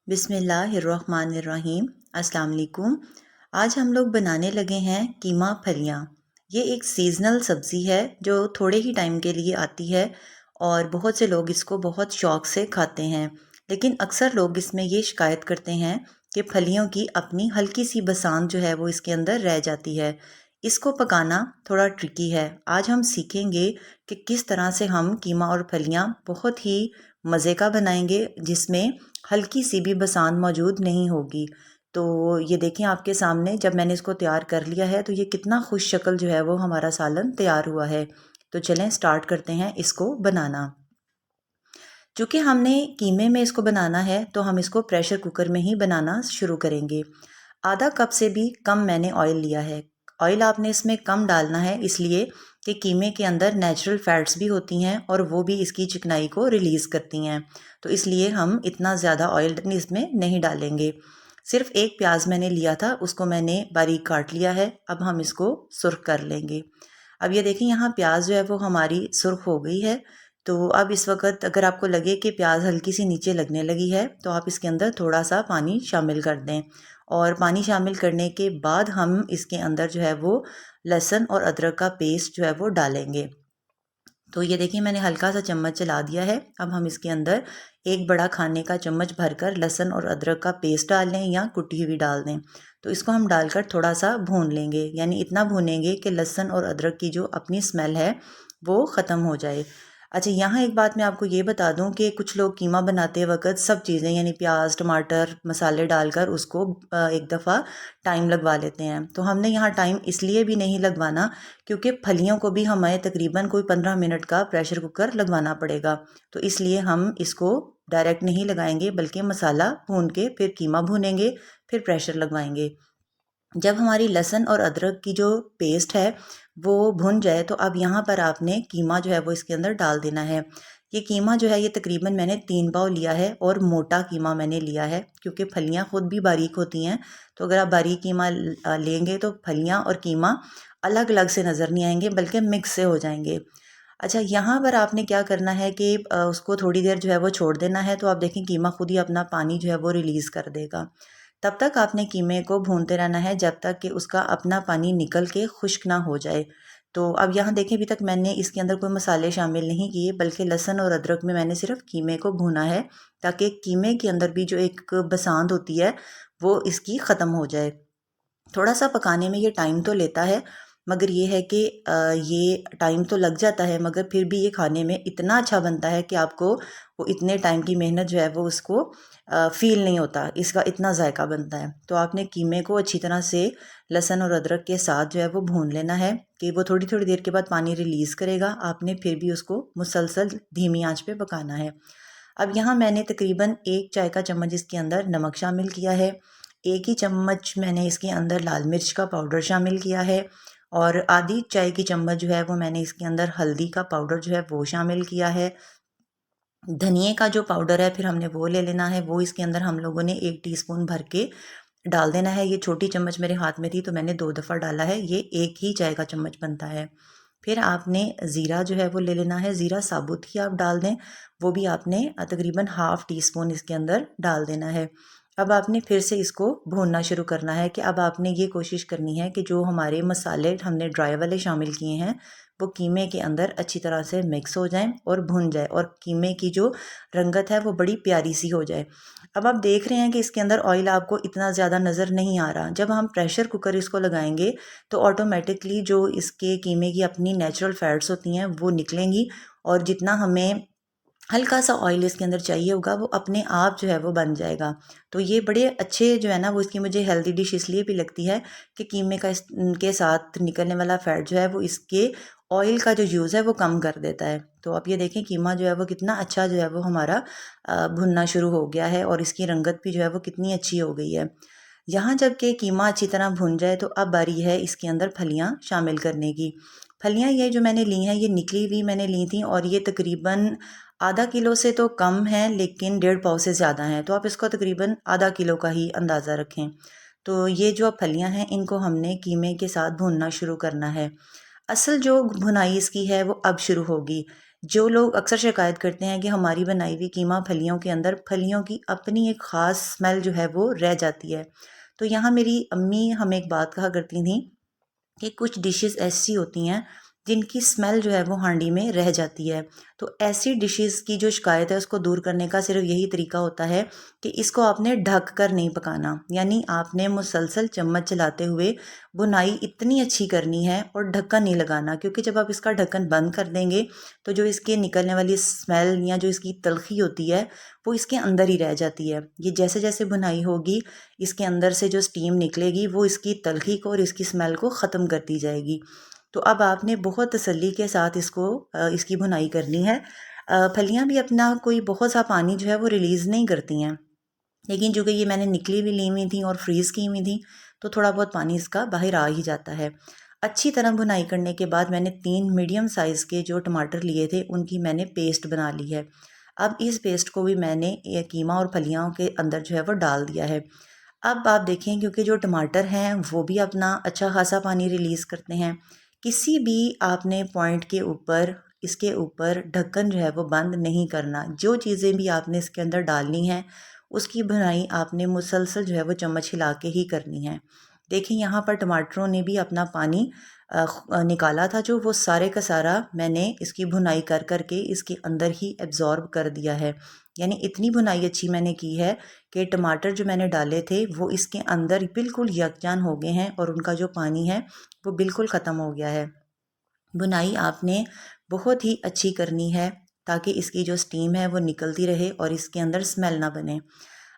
बिस्मिल्लाहिर्रहमानिर्रहीम। अस्सलाम वालेकुम। आज हम लोग बनाने लगे हैं कीमा फलियाँ। ये एक सीज़नल सब्ज़ी है जो थोड़े ही टाइम के लिए आती है और बहुत से लोग इसको बहुत शौक़ से खाते हैं। लेकिन अक्सर लोग इसमें ये शिकायत करते हैं कि फलियों की अपनी हल्की सी बसांत जो है वो इसके अंदर रह जाती है। इसको पकाना थोड़ा ट्रिकी है। आज हम सीखेंगे कि किस तरह से हम कीमा और फलियाँ बहुत ही मज़े का बनाएंगे जिसमें हल्की सी भी बसांत मौजूद नहीं होगी। तो ये देखें आपके सामने जब मैंने इसको तैयार कर लिया है तो ये कितना खुश शक्ल जो है वो हमारा सालन तैयार हुआ है। तो चलें स्टार्ट करते हैं इसको बनाना। चूँकि हमने कीमे में इसको बनाना है तो हम इसको प्रेशर कुकर में ही बनाना शुरू करेंगे। आधा कप से भी कम मैंने ऑयल लिया है। ऑयल आपने इसमें कम डालना है इसलिए कि कीमे के अंदर नेचुरल फैट्स भी होती हैं और वो भी इसकी चिकनाई को रिलीज़ करती हैं। तो इसलिए हम इतना ज़्यादा ऑयल इसमें नहीं डालेंगे। सिर्फ एक प्याज मैंने लिया था, उसको मैंने बारीक काट लिया है। अब हम इसको सुर्ख कर लेंगे। अब ये देखें यहाँ प्याज जो है वो हमारी सुर्ख हो गई है। तो अब इस वक्त अगर आपको लगे कि प्याज हल्की सी नीचे लगने लगी है तो आप इसके अंदर थोड़ा सा पानी शामिल कर दें और पानी शामिल करने के बाद हम इसके अंदर जो है वो लहसुन और अदरक का पेस्ट जो है वो डालेंगे। तो ये देखिए मैंने हल्का सा चम्मच चला दिया है। अब हम इसके अंदर एक बड़ा खाने का चम्मच भरकर लहसुन और अदरक का पेस्ट डाल लें या कुटी हुई डाल दें। तो इसको हम डालकर थोड़ा सा भून लेंगे, यानी इतना भूनेंगे कि लहसुन और अदरक की जो अपनी स्मेल है वो ख़त्म हो जाए। अच्छा, यहाँ एक बात मैं आपको ये बता दूं कि कुछ लोग कीमा बनाते वक्त सब चीज़ें यानी प्याज टमाटर मसाले डालकर उसको एक दफ़ा टाइम लगवा लेते हैं। तो हमने यहाँ टाइम इसलिए भी नहीं लगवाना क्योंकि फलियों को भी हमें तकरीबन कोई 15 मिनट का प्रेशर कुकर लगवाना पड़ेगा। तो इसलिए हम इसको डायरेक्ट नहीं लगाएंगे बल्कि मसाला भून के फिर कीमा भूनेंगे फिर प्रेशर लगवाएंगे। जब हमारी लहसुन और अदरक की जो पेस्ट है वो भुन जाए तो अब यहाँ पर आपने कीमा जो है वो इसके अंदर डाल देना है। ये कीमा जो है ये तकरीबन मैंने 3 पाव लिया है और मोटा कीमा मैंने लिया है क्योंकि फलियाँ खुद भी बारीक होती हैं। तो अगर आप बारीक कीमा लेंगे तो फलियाँ और कीमा अलग अलग से नज़र नहीं आएंगे बल्कि मिक्स से हो जाएंगे। अच्छा, यहाँ पर आपने क्या करना है कि उसको थोड़ी देर जो है वो छोड़ देना है। तो आप देखें कीमा खुद ही अपना पानी जो है वो रिलीज़ कर देगा। तब तक आपने कीमे को भूनते रहना है जब तक कि उसका अपना पानी निकल के खुश्क ना हो जाए। तो अब यहाँ देखें अभी तक मैंने इसके अंदर कोई मसाले शामिल नहीं किए बल्कि लहसुन और अदरक में मैंने सिर्फ कीमे को भूना है ताकि कीमे के अंदर भी जो एक बसांत होती है वो इसकी ख़त्म हो जाए। थोड़ा सा पकाने में ये टाइम तो लेता है मगर ये है कि ये टाइम तो लग जाता है मगर फिर भी ये खाने में इतना अच्छा बनता है कि आपको वो इतने टाइम की मेहनत जो है वो उसको फ़ील नहीं होता, इसका इतना जायका बनता है। तो आपने कीमे को अच्छी तरह से लहसुन और अदरक के साथ जो है वो भून लेना है कि वो थोड़ी थोड़ी देर के बाद पानी रिलीज़ करेगा। आपने फिर भी उसको मुसलसल धीमी आंच पे पकाना है। अब यहाँ मैंने तकरीबन 1 चाय का चम्मच इसके अंदर नमक शामिल किया है। 1 ही चम्मच मैंने इसके अंदर लाल मिर्च का पाउडर शामिल किया है और आधी चाय की चम्मच जो है वो मैंने इसके अंदर हल्दी का पाउडर जो है वो शामिल किया है। धनिए का जो पाउडर है फिर हमने वो ले लेना है, वो इसके अंदर हम लोगों ने 1 टीस्पून भर के डाल देना है। ये छोटी चम्मच मेरे हाथ में थी तो मैंने 2 दफ़ा डाला है, ये 1 ही चाय का चम्मच बनता है। फिर आपने ज़ीरा जो है वो ले लेना है, ज़ीरा साबुत ही आप डाल दें, वो भी आपने तकरीबन हाफ़ टी स्पून इसके अंदर डाल देना है। अब आपने फिर से इसको भूनना शुरू करना है कि अब आपने ये कोशिश करनी है कि जो हमारे मसाले हमने ड्राई वाले शामिल किए हैं वो कीमे के अंदर अच्छी तरह से मिक्स हो जाएं और भुन जाए और कीमे की जो रंगत है वो बड़ी प्यारी सी हो जाए। अब आप देख रहे हैं कि इसके अंदर ऑयल आपको इतना ज़्यादा नज़र नहीं आ रहा। जब हम प्रेशर कुकर इसको लगाएंगे तो ऑटोमेटिकली जो इसके कीमे की अपनी नेचुरल फैट्स होती हैं वो निकलेंगी और जितना हमें हल्का सा ऑयल इसके अंदर चाहिए होगा वो अपने आप जो है वो बन जाएगा। तो ये बड़े अच्छे जो है ना वो इसकी मुझे हेल्दी डिश इसलिए भी लगती है कि कीमे का के साथ निकलने वाला फैट जो है वो इसके ऑयल का जो यूज़ है वो कम कर देता है। तो आप ये देखें कीमा जो है वो कितना अच्छा जो है वो हमारा भुनना शुरू हो गया है और इसकी रंगत भी जो है वो कितनी अच्छी हो गई है। यहाँ जब कि कीमा अच्छी तरह भुन जाए तो अब बारी है इसके अंदर फलियाँ शामिल करने की। फलियाँ ये जो मैंने ली हैं ये निकली हुई मैंने ली थी और ये तकरीबन आधा किलो से तो कम है लेकिन 1.5 पाव से ज़्यादा हैं। तो आप इसको तकरीबन आधा किलो का ही अंदाज़ा रखें। तो ये जो अब फलियाँ हैं इनको हमने कीमे के साथ भूनना शुरू करना है। असल जो भुनाई इसकी है वो अब शुरू होगी। जो लोग अक्सर शिकायत करते हैं कि हमारी बनाई हुई कीमा फलियों के अंदर फलियों की अपनी एक ख़ास स्मेल जो है वो रह जाती है। तो यहाँ मेरी अम्मी हमें एक बात कहा करती थी कि कुछ डिशेस ऐसी होती हैं जिनकी स्मेल जो है वो हांडी में रह जाती है। तो ऐसी डिशेस की जो शिकायत है उसको दूर करने का सिर्फ यही तरीका होता है कि इसको आपने ढक कर नहीं पकाना, यानी आपने मुसलसल चम्मच चलाते हुए बुनाई इतनी अच्छी करनी है और ढक्कन नहीं लगाना, क्योंकि जब आप इसका ढक्कन बंद कर देंगे तो जो इसके निकलने वाली स्मेल या जो इसकी तलखी होती है वो इसके अंदर ही रह जाती है। ये जैसे जैसे बुनाई होगी इसके अंदर से जो स्टीम निकलेगी वो इसकी तलखी को और इसकी स्मेल को ख़त्म करती जाएगी। तो अब आपने बहुत तसल्ली के साथ इसको इसकी भुनाई करनी है। फलियाँ भी अपना कोई बहुत सा पानी जो है वो रिलीज़ नहीं करती हैं, लेकिन चूँकि ये मैंने निकली हुई ली हुई थी और फ्रीज़ की हुई थी तो थोड़ा बहुत पानी इसका बाहर आ ही जाता है। अच्छी तरह भुनाई करने के बाद मैंने 3 मीडियम साइज़ के जो टमाटर लिए थे उनकी मैंने पेस्ट बना ली है। अब इस पेस्ट को भी मैंने ये कीमा और फलियों के अंदर जो है वो डाल दिया है। अब आप देखें, क्योंकि जो टमाटर हैं वो भी अपना अच्छा खासा पानी रिलीज़ करते हैं, किसी भी आपने पॉइंट के ऊपर इसके ऊपर ढक्कन जो है वो बंद नहीं करना। जो चीज़ें भी आपने इसके अंदर डालनी हैं उसकी भुनाई आपने मुसलसल जो है वो चम्मच हिला के ही करनी है। देखिए यहाँ पर टमाटरों ने भी अपना पानी निकाला था, जो वो सारे का सारा मैंने इसकी भुनाई कर कर के इसके अंदर ही एब्ज़ॉर्ब कर दिया है। यानी इतनी भुनाई अच्छी मैंने की है कि टमाटर जो मैंने डाले थे वो इसके अंदर बिल्कुल यकजान हो गए हैं और उनका जो पानी है वो बिल्कुल ख़त्म हो गया है। बुनाई आपने बहुत ही अच्छी करनी है ताकि इसकी जो स्टीम है वो निकलती रहे और इसके अंदर स्मेल ना बने।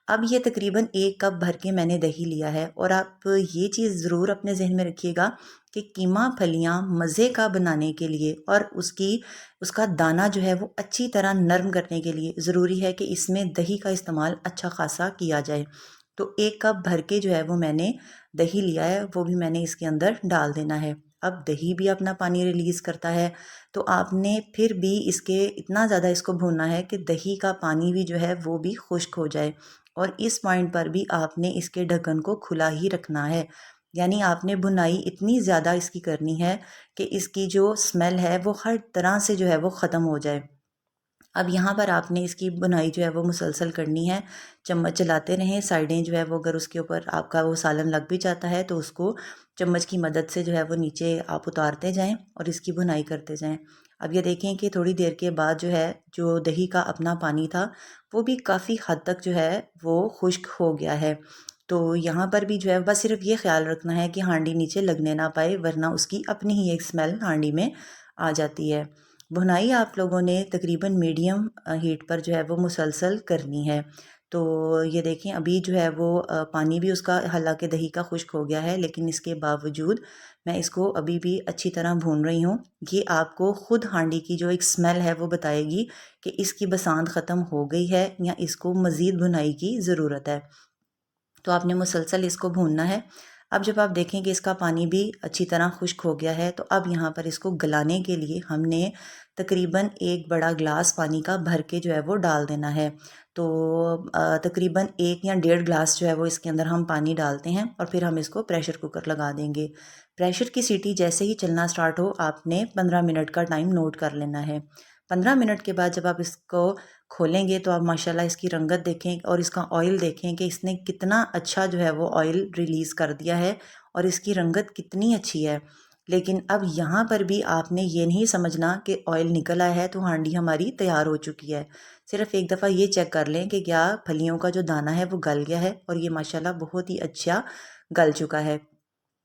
अब ये तकरीबन 1 कप भर के मैंने दही लिया है और आप ये चीज़ ज़रूर अपने ज़हन में रखिएगा कि कीमा फलियाँ मज़े का बनाने के लिए और उसका दाना जो है वो अच्छी तरह नरम करने के लिए ज़रूरी है कि इसमें दही का इस्तेमाल अच्छा खासा किया जाए। तो 1 कप भर के जो है वो मैंने दही लिया है, वो भी मैंने इसके अंदर डाल देना है। अब दही भी अपना पानी रिलीज़ करता है तो आपने फिर भी इसके इतना ज़्यादा इसको भूनना है कि दही का पानी भी जो है वो भी खुश्क हो जाए। और इस पॉइंट पर भी आपने इसके ढक्कन को खुला ही रखना है, यानी आपने बुनाई इतनी ज़्यादा इसकी करनी है कि इसकी जो स्मेल है वो हर तरह से जो है वो ख़त्म हो जाए। अब यहाँ पर आपने इसकी बुनाई जो है वो मुसलसल करनी है, चम्मच चलाते रहें, साइडें जो है वो अगर उसके ऊपर आपका वो सालन लग भी जाता है तो उसको चम्मच की मदद से जो है वो नीचे आप उतारते जाएं और इसकी बुनाई करते जाएं। अब ये देखें कि थोड़ी देर के बाद जो है जो दही का अपना पानी था वो भी काफ़ी हद तक जो है वो खुश्क हो गया है। तो यहाँ पर भी जो है बस सिर्फ ये ख्याल रखना है कि हांडी नीचे लगने ना पाए, वरना उसकी अपनी ही एक स्मेल हांडी में आ जाती है। भुनाई आप लोगों ने तकरीबन मीडियम हीट पर जो है वो मुसलसल करनी है। तो ये देखें अभी जो है वो पानी भी उसका हालांकि दही का खुश्क हो गया है, लेकिन इसके बावजूद मैं इसको अभी भी अच्छी तरह भून रही हूँ। ये आपको ख़ुद हांडी की जो एक स्मेल है वो बताएगी कि इसकी बसांत ख़त्म हो गई है या इसको मज़ीद भुनाई की ज़रूरत है। तो आपने मुसलसल इसको भूनना है। अब जब आप देखें कि इसका पानी भी अच्छी तरह खुश्क हो गया है तो अब यहाँ पर इसको गलाने के लिए हमने तकरीबन 1 बड़ा ग्लास पानी का भर के जो है वो डाल देना है। तो तकरीबन 1 या 1.5 ग्लास जो है वो इसके अंदर हम पानी डालते हैं और फिर हम इसको प्रेशर कुकर लगा देंगे। प्रेशर की सीटी जैसे ही चलना स्टार्ट हो आपने 15 मिनट का टाइम नोट कर लेना है। 15 मिनट के बाद जब आप इसको खोलेंगे तो आप माशाल्लाह इसकी रंगत देखें और इसका ऑयल देखें कि इसने कितना अच्छा जो है वो ऑयल रिलीज़ कर दिया है और इसकी रंगत कितनी अच्छी है। लेकिन अब यहाँ पर भी आपने ये नहीं समझना कि ऑयल निकल आया है तो हांडी हमारी तैयार हो चुकी है। सिर्फ एक दफ़ा ये चेक कर लें कि क्या फलियों का जो दाना है वो गल गया है, और ये माशाल्लाह बहुत ही अच्छा गल चुका है।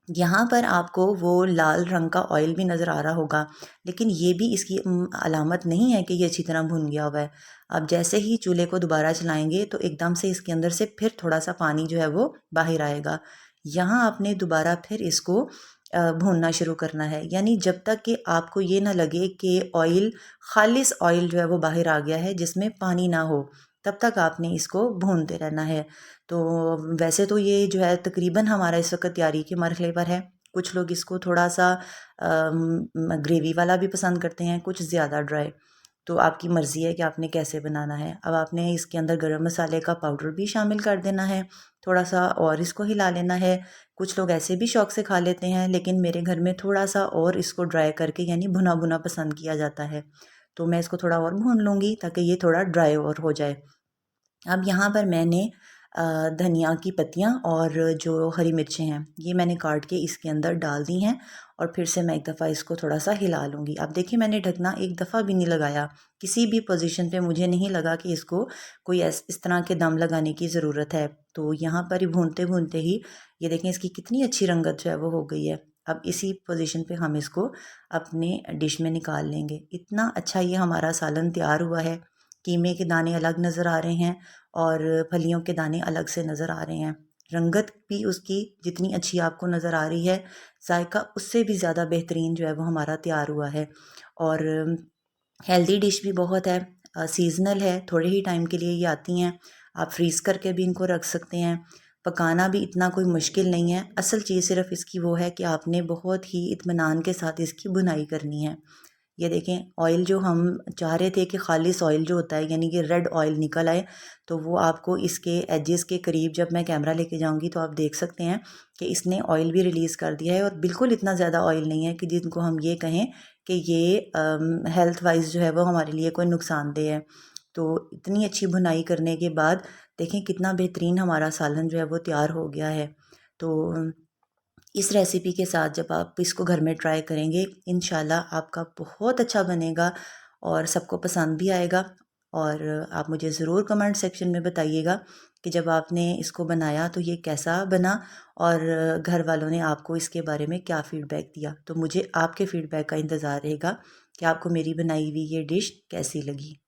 यहाँ पर आपको वो लाल रंग का ऑयल भी नज़र आ रहा होगा, लेकिन ये भी इसकी अलामत नहीं है कि ये अच्छी तरह भुन गया हुआ है। अब जैसे ही चूल्हे को दोबारा चलाएंगे तो एकदम से इसके अंदर से फिर थोड़ा सा पानी जो है वो बाहर आएगा। यहाँ आपने दोबारा फिर इसको भूनना शुरू करना है, यानी जब तक कि आपको ये ना लगे कि ऑयल खालिस ऑयल जो है वो बाहर आ गया है जिसमें पानी ना हो, तब तक आपने इसको भूनते रहना है। तो वैसे तो ये जो है तकरीबन हमारा इस वक्त तैयारी के मरहले पर है। कुछ लोग इसको थोड़ा सा ग्रेवी वाला भी पसंद करते हैं, कुछ ज़्यादा ड्राई। तो आपकी मर्ज़ी है कि आपने कैसे बनाना है। अब आपने इसके अंदर गरम मसाले का पाउडर भी शामिल कर देना है, थोड़ा सा और इसको हिला लेना है। कुछ लोग ऐसे भी शौक़ से खा लेते हैं, लेकिन मेरे घर में थोड़ा सा और इसको ड्राई करके यानी भुना भुना पसंद किया जाता है। तो मैं इसको थोड़ा और भून लूँगी ताकि ये थोड़ा ड्राई और हो जाए। अब यहाँ पर मैंने धनिया की पत्तियाँ और जो हरी मिर्चें हैं ये मैंने काट के इसके अंदर डाल दी हैं और फिर से मैं एक दफ़ा इसको थोड़ा सा हिला लूँगी। अब देखिए मैंने ढकना एक दफ़ा भी नहीं लगाया, किसी भी पोजीशन पे मुझे नहीं लगा कि इसको कोई इस तरह के दम लगाने की ज़रूरत है। तो यहाँ पर ही भूनते भूनते ही ये देखें इसकी कितनी अच्छी रंगत जो है वो हो गई है। अब इसी पोजीशन पे हम इसको अपने डिश में निकाल लेंगे। इतना अच्छा ये हमारा सालन तैयार हुआ है। कीमे के दाने अलग नज़र आ रहे हैं और फलियों के दाने अलग से नज़र आ रहे हैं। रंगत भी उसकी जितनी अच्छी आपको नज़र आ रही है, जायका उससे भी ज़्यादा बेहतरीन जो है वो हमारा तैयार हुआ है। और हेल्दी डिश भी बहुत है, सीज़नल है, थोड़े ही टाइम के लिए ये आती हैं। आप फ्रीज़ करके भी इनको रख सकते हैं। पकाना भी इतना कोई मुश्किल नहीं है। असल चीज़ सिर्फ़ इसकी वो है कि आपने बहुत ही इत्मीनान के साथ इसकी बुनाई करनी है। ये देखें ऑयल जो हम चाह रहे थे कि खालिस ऑयल जो होता है यानी कि रेड ऑयल निकल आए, तो वो आपको इसके एजेस के करीब जब मैं कैमरा लेके जाऊंगी तो आप देख सकते हैं कि इसने ऑयल भी रिलीज़ कर दिया है और बिल्कुल इतना ज़्यादा ऑयल नहीं है कि जिनको हम ये कहें कि ये हेल्थ वाइज जो है वो हमारे लिए कोई नुकसानदेह है। तो इतनी अच्छी बुनाई करने के बाद देखें कितना बेहतरीन हमारा सालन जो है वो तैयार हो गया है। तो इस रेसिपी के साथ जब आप इसको घर में ट्राई करेंगे, इंशाल्लाह आपका बहुत अच्छा बनेगा और सबको पसंद भी आएगा। और आप मुझे ज़रूर कमेंट सेक्शन में बताइएगा कि जब आपने इसको बनाया तो ये कैसा बना और घर वालों ने आपको इसके बारे में क्या फ़ीडबैक दिया। तो मुझे आपके फ़ीडबैक का इंतज़ार रहेगा कि आपको मेरी बनाई हुई ये डिश कैसी लगी।